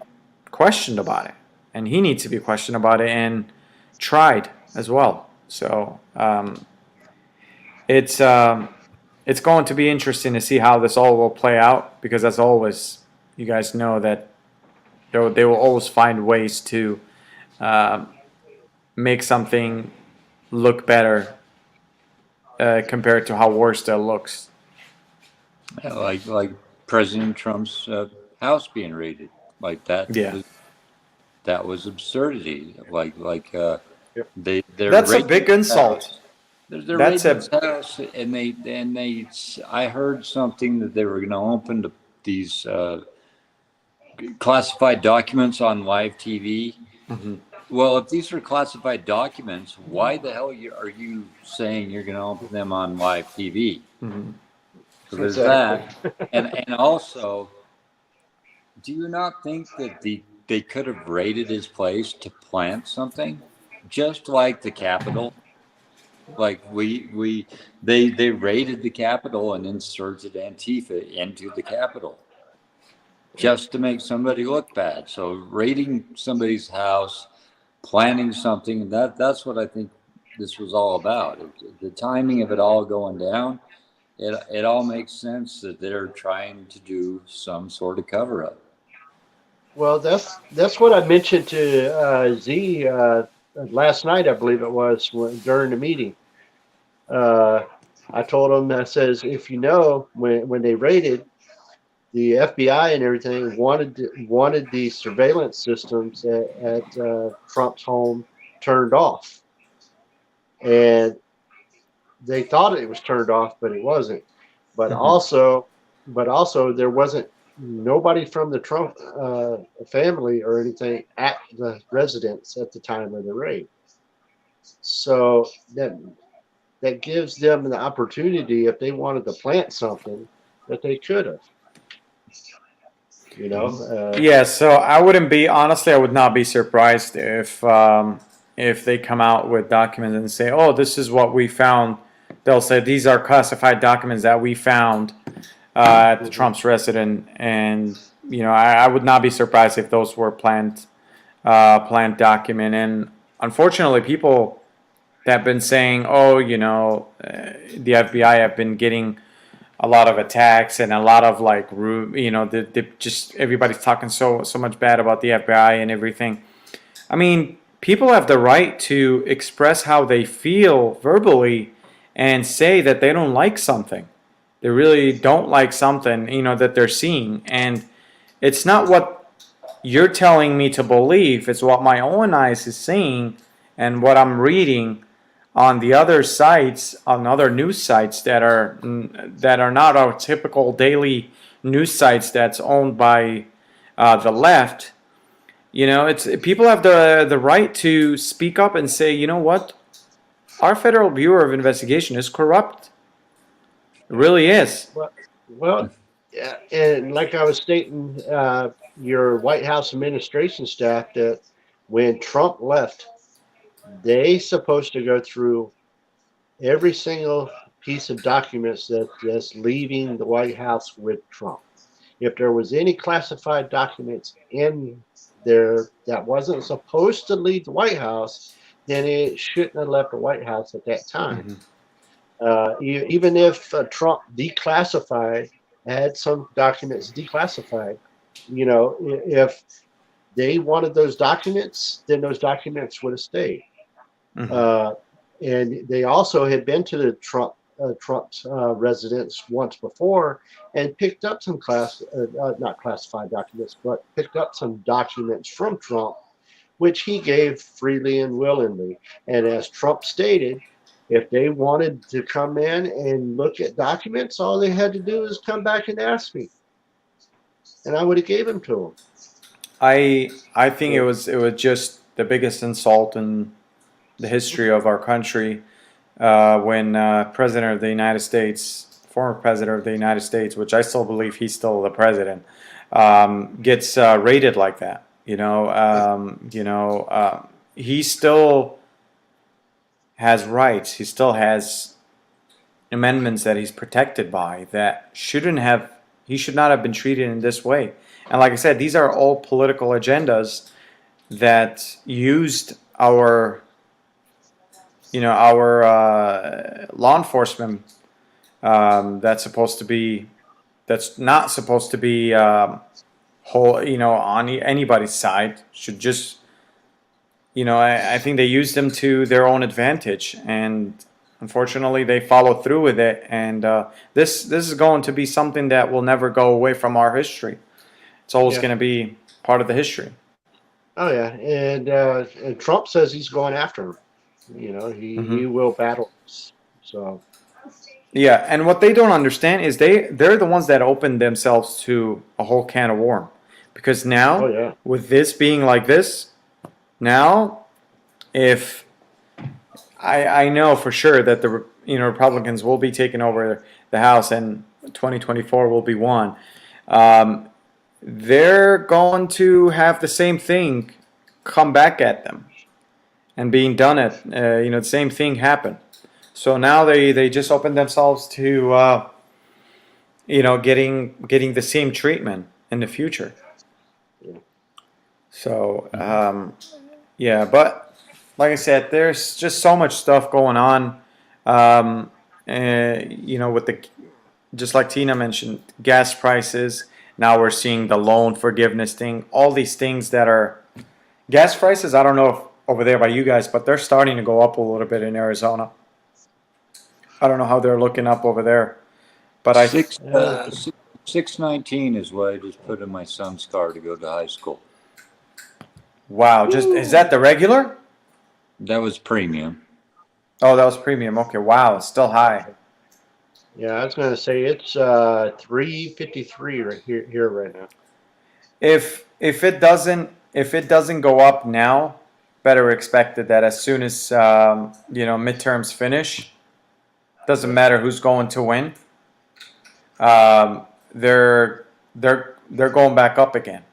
questioned about it, and he needs to be questioned about it and tried as well. So it's going to be interesting to see how this all will play out, because as always, you guys know that they will always find ways to make something look better compared to how worse it looks. Like President Trump's house being raided, like that. Yeah. That was absurdity. They're That's a raiding big his insult. house. They're That's raiding his house, and I heard something that they were going to open these classified documents on live TV. Mm-hmm. Well, if these are classified documents, why the hell are you saying you're going to open them on live TV? Mm-hmm. So there's that, and also, do you not think that they could have raided his place to plant something, just like the Capitol? Like they raided the Capitol and inserted Antifa into the Capitol, just to make somebody look bad. So raiding somebody's house, planning something, that's what I think this was all about. The timing of it all going down, it all makes sense that they're trying to do some sort of cover up. Well, that's what I mentioned to Z last night, I believe it was during the meeting. Uh, I told him, I says, if you know, when they raided, the FBI and everything wanted the surveillance systems at Trump's home turned off, and they thought it was turned off, but it wasn't. But Mhm. also there wasn't nobody from the Trump family or anything at the residence at the time of the raid. So that gives them the opportunity, if they wanted to plant something, that they could have. You know, Yeah, so I wouldn't be honestly. I would not be surprised if they come out with documents and say, "Oh, this is what we found." They'll say these are classified documents that we found at the Trump's residence, and I would not be surprised if those were planned document. And unfortunately, people that have been saying, "Oh, the FBI have been getting a lot of attacks and a lot of like just everybody's talking so much bad about the FBI and everything." I mean, people have the right to express how they feel verbally and say that they don't like something. They really don't like something, that they're seeing. And it's not what you're telling me to believe, it's what my own eyes is seeing and what I'm reading on the other sites, on other news sites that are not our typical daily news sites that's owned by the left. It's people have the right to speak up and say, you know what, our Federal Bureau of Investigation is corrupt. It really is. well, yeah, and like I was stating, your White House administration staff, that when Trump left, they supposed to go through every single piece of documents that's leaving the White House with Trump. If there was any classified documents in there that wasn't supposed to leave the White House, then it shouldn't have left the White House at that time. Mhm. Even if Trump declassified, had some documents declassified, if they wanted those documents, then those documents would have stayed. Mhm. And they also had been to the Trump's residence once before and picked up some not classified documents, but picked up some documents from Trump, which he gave freely and willingly. And as Trump stated, if they wanted to come in and look at documents, all they had to do is come back and ask me, and I would have gave them to them. I think it was just the biggest insult in the history of our country when President of the United States, former President of the United States, which I still believe he's still the president, gets raided like that. He still has rights. He still has amendments that he's protected by that he should not have been treated in this way. And like I said, these are all political agendas that used our law enforcement that's not supposed to be on anybody's side, should just I think they used them to their own advantage, and unfortunately they followed through with it. And this is going to be something that will never go away from our history. It's always Yeah. going to be part of the history. Oh yeah, and Trump says he's going after him. He will battle us. So Yeah, and what they don't understand is they're the ones that opened themselves to a whole can of worm, because now oh yeah, with this being like this, now if I know for sure that the Republicans will be taking over the House and 2024 will be won. They're going to have the same thing come back at them and being done at the same thing happen. So now they just open themselves to getting the same treatment in the future. So yeah, but like I said, there's just so much stuff going on. With just like Tina mentioned, gas prices. Now we're seeing the loan forgiveness thing. All these things that are gas prices. I don't know if over there by you guys, but they're starting to go up a little bit in Arizona. I don't know how they're looking up over there, but I Six, 619 is what I just put in my son's car to go to high school. wow. Just is that the regular? That was premium. Oh, that was premium. Okay, wow, it's still high. Yeah, I was gonna say it's 353 right here right now. If it doesn't go up now, better expect it that as soon as midterms finish, doesn't matter who's going to win. They're going back up again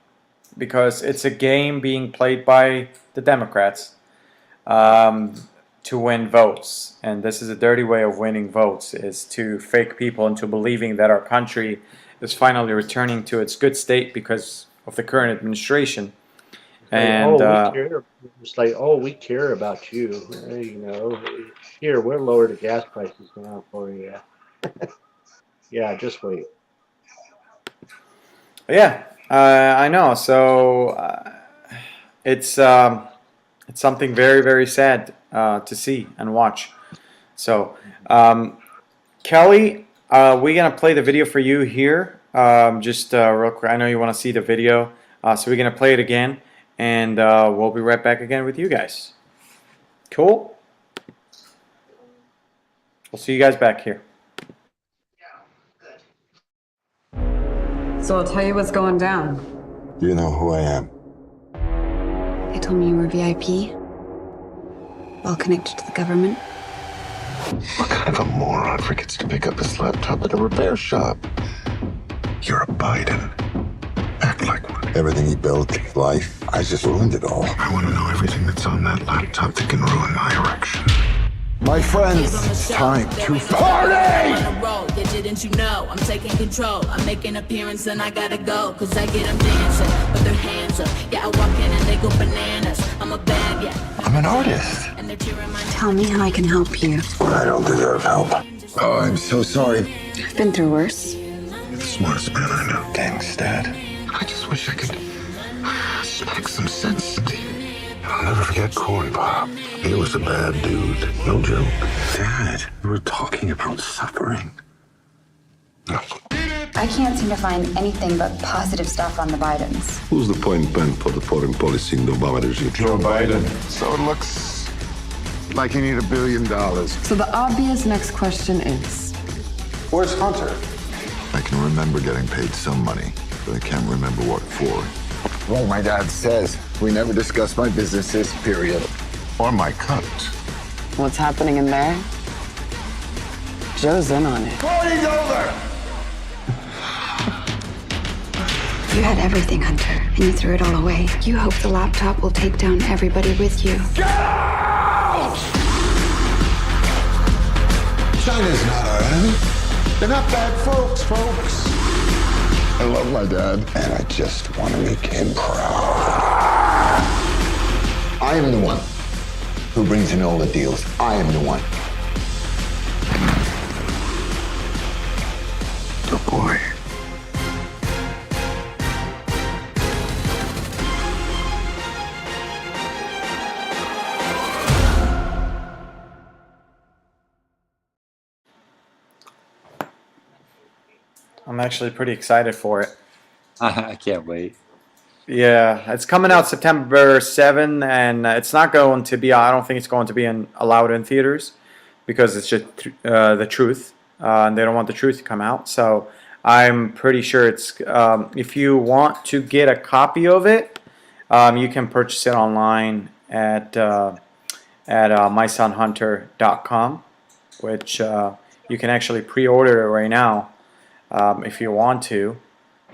because it's a game being played by the Democrats to win votes, and this is a dirty way of winning votes: is to fake people into believing that our country is finally returning to its good state because of the current administration. And we care. It's like, oh, we care about you. Here we'll lower the gas prices down for you. Yeah, just wait. yeah, I know. So it's something very, very sad to see and watch. So, Kelly, we're gonna play the video for you here. Just real quick. I know you want to see the video, so we're gonna play it again, and we'll be right back again with you guys. Cool. We'll see you guys back here. So I'll tell you what's going down. You know who I am. They told me you were VIP. Well connected to the government. What kind of a moron forgets to pick up his laptop at a repair shop? You're a Biden. Act like one. Everything he built, life, I just ruined it all. I want to know everything that's on that laptop that can ruin my erection. My friends, it's time to party! Yeah, didn't you know? I'm taking control. I make an appearance and I gotta go. Cause I get them dancing with their hands up. Yeah, I walk in and they go bananas. I'm a bad, yeah. I'm an artist. And they're cheering my Tell me how I can help you. I don't deserve help. Oh, I'm so sorry. I've been through worse. You're the smartest man I know. Thanks, Dad. I just wish I could smack some sense into you. I'll never forget Corn Pop. He was a bad dude. No joke. Dad, we were talking about suffering. No. I can't seem to find anything but positive stuff on the Bidens. Who's the point man for the foreign policy in the Obama regime? Joe Biden. So it looks like you need $1 billion. So the obvious next question is, Where's Hunter? I can remember getting paid some money, but I can't remember what for. Well, my dad says we never discuss my businesses, period. Or my cut. what's happening in there? Joe's in on it. Party's over! You had everything, Hunter, and you threw it all away. You hope the laptop will take down everybody with you. Get out! China's not our enemy. They're not bad folks. I love my dad, and I just want to make him proud. I am the one who brings in all the deals. I am the one. The boy. I'm actually pretty excited for it. I can't wait. Yeah, it's coming out September 7, and it's not going to be, I don't think it's going to be allowed in theaters because it's just the truth, and they don't want the truth to come out. So I'm pretty sure it's, if you want to get a copy of it, you can purchase it online at mysonhunter.com, which you can actually pre-order it right now if you want to.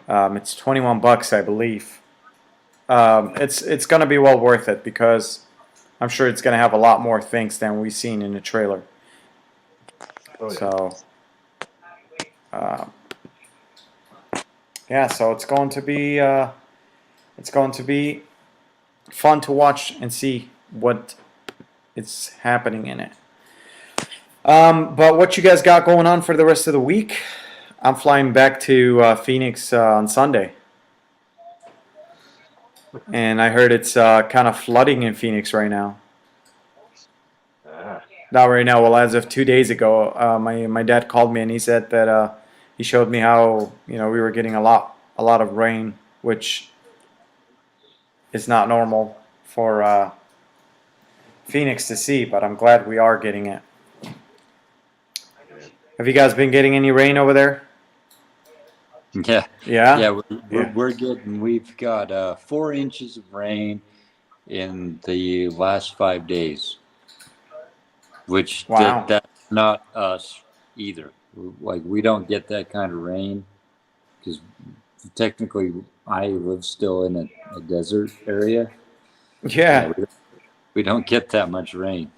It's $21, I believe. It's going to be well worth it because I'm sure it's going to have a lot more things than we've seen in the trailer. Oh, yeah. So, yeah, so it's going to be fun to watch and see what is happening in it. But what you guys got going on for the rest of the week? I'm flying back to Phoenix on Sunday, and I heard it's kind of flooding in Phoenix right now. Ah, Not right now. Well, as of 2 days ago, my dad called me and he said that he showed me how we were getting a lot of rain, which is not normal for Phoenix to see. But I'm glad we are getting it. yeah. Have you guys been getting any rain over there? Yeah, Yeah. yeah, we're, we're, Yeah. we're getting. We've got 4 inches of rain in the last 5 days, which Wow. that's not us either. Like we don't get that kind of rain because technically I live still in a desert area. Yeah, Yeah. we don't get that much rain.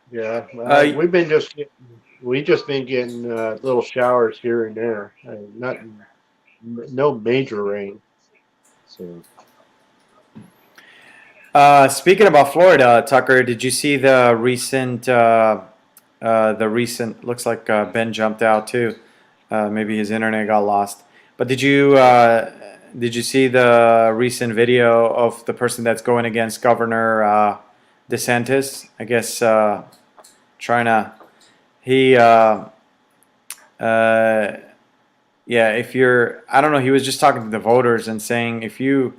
Yeah, Uh, we just been getting little showers here and there. No major rain. So Speaking about Florida, Tucker, did you see the recent? Looks like Ben jumped out too. Maybe his internet got lost. But did you see the recent video of the person that's going against Governor DeSantis? I guess trying to he uh, yeah. If you're, I don't know. He was just talking to the voters and saying if you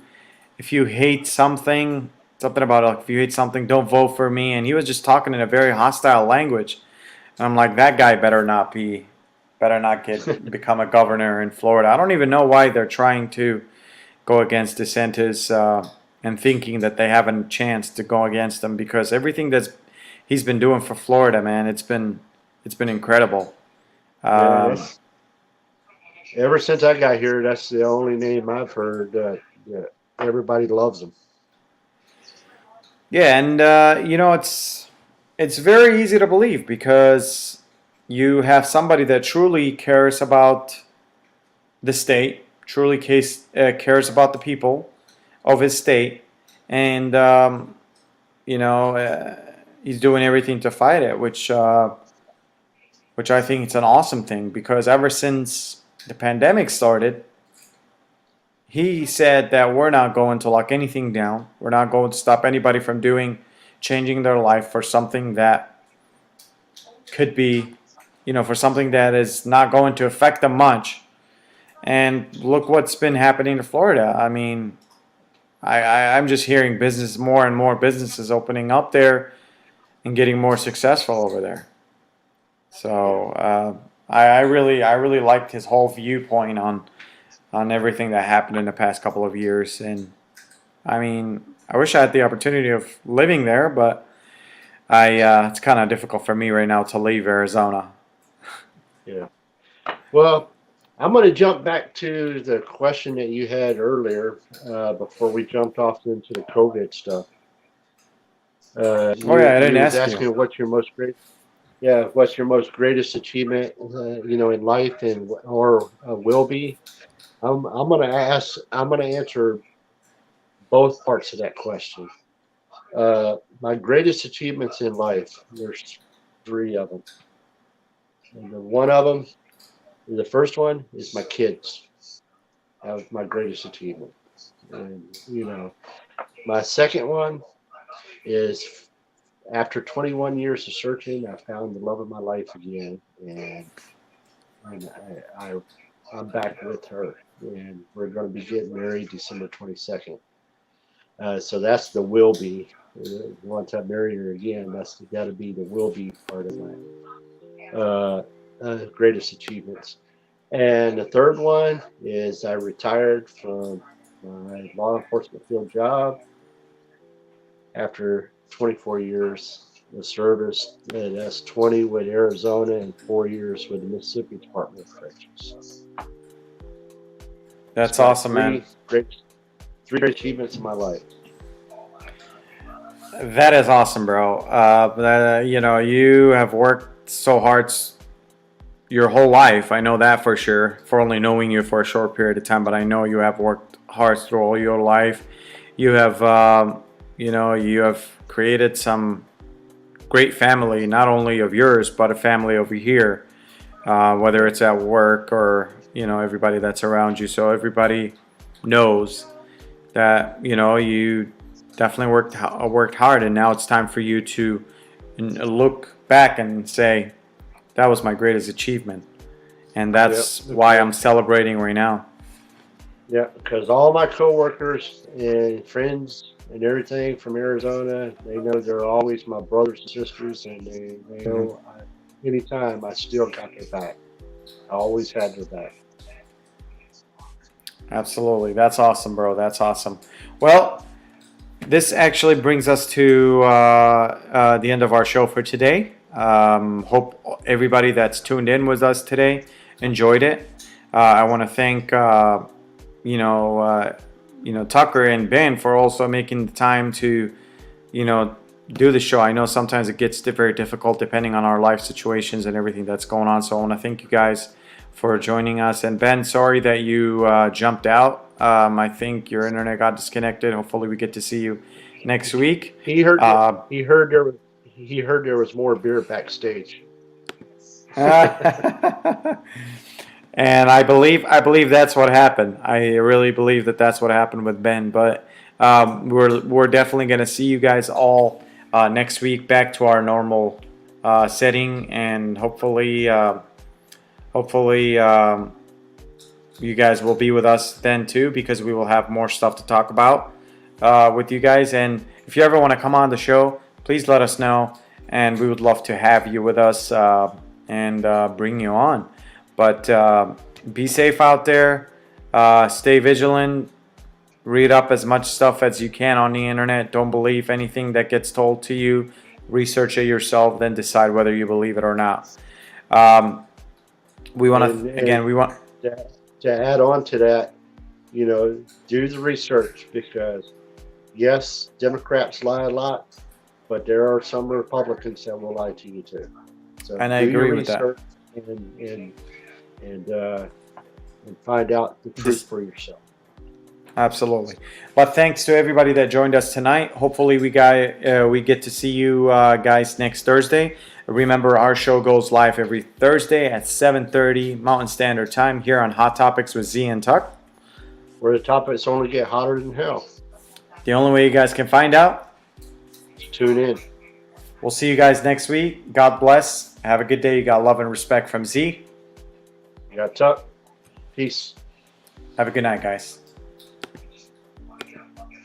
hate something about like, if you hate something, don't vote for me. And he was just talking in a very hostile language. And I'm like, that guy better not become a governor in Florida. I don't even know why they're trying to go against DeSantis and thinking that they have a chance to go against him because everything that's he's been doing for Florida, man, it's been incredible. yeah, Um, that's ever since I got here. That's the only name I've heard that everybody loves him. Yeah, and it's very easy to believe because you have somebody that truly cares about the state, truly cares about the people of his state, and you know uh, he's doing everything to fight it, which I think it's an awesome thing because ever since the pandemic started, he said that we're not going to lock anything down. We're not going to stop anybody from changing their life for something that could be, for something that is not going to affect them much. And look what's been happening to Florida. I mean, I'm just hearing more and more businesses opening up there and getting more successful over there. Yeah, So I really liked his whole viewpoint on everything that happened in the past couple of years. And I mean, I wish I had the opportunity of living there, but it's kind of difficult for me right now to leave Arizona. yeah. Well, I'm going to jump back to the question that you had earlier before we jumped off into the COVID stuff. Oh yeah, I You didn't was ask you. asking what's your most greatest achievement, in life and or will be. I'm going to answer both parts of that question. My greatest achievements in life, there's three of them. And one of them, the first one is my kids. That was my greatest achievement. And, my second one is after 21 years of searching, I found the love of my life again. And I'm back with her. And we're going to be getting married December 22nd. So that's the will be. Once I marry her again, that's got to be the will be part of my greatest achievements. And the third one is I retired from my law enforcement field job after 24 years of service. And that's 20 with Arizona and 4 years with the Mississippi Department of Corrections. That's My awesome, man. three great achievements in my life. That is awesome, bro. You have worked so hard your whole life. I know that for sure, for only knowing you for a short period of time, but I know you have worked hard through all your life. You have, you have created some great family, not only of yours, but a family over here whether it's at work or, you know, everybody that's around you. So everybody knows that, you know, you definitely worked hard, and now it's time for you to look back and say, that was my greatest achievement. And that's why I'm celebrating right now. Yeah, because all my coworkers and friends and everything from Arizona, they know they're always my brothers and sisters, and they know anytime I still got their back. I always had their back. Absolutely. That's awesome, bro. That's awesome. Well, this actually brings us to the end of our show for today. Hope everybody that's tuned in with us today enjoyed it. I want to thank Tucker and Ben for also making the time to, do the show. I know sometimes it gets very difficult depending on our life situations and everything that's going on. So I want to thank you guys for joining us. And Ben, sorry that you jumped out. I think your internet got disconnected. Hopefully we get to see you next week. He heard there was more beer backstage. And I believe that's what happened. I really believe that that's what happened with Ben. But we're definitely going to see you guys all next week, back to our normal setting, and hopefully you guys will be with us then too, because we will have more stuff to talk about with you guys. And if you ever want to come on the show, please let us know, and we would love to have you with us and bring you on. But be safe out there, stay vigilant, read up as much stuff as you can on the internet. Don't believe anything that gets told to you. Research it yourself, then decide whether you believe it or not. We want to add on to that, do the research, because yes, Democrats lie a lot, but there are some Republicans that will lie to you too. So and I agree with that. And find out the truth for yourself. Absolutely. But thanks to everybody that joined us tonight. Hopefully we get to see you guys next Thursday. Remember, our show goes live every Thursday at 7:30 Mountain Standard Time here on Hot Topics with Zee and Tuck, where the topics only get hotter than hell. The only way you guys can find out, tune in. We'll see you guys next week. God bless. Have a good day. You got love and respect from Zee. You got Tuck. Peace. Have a good night, guys.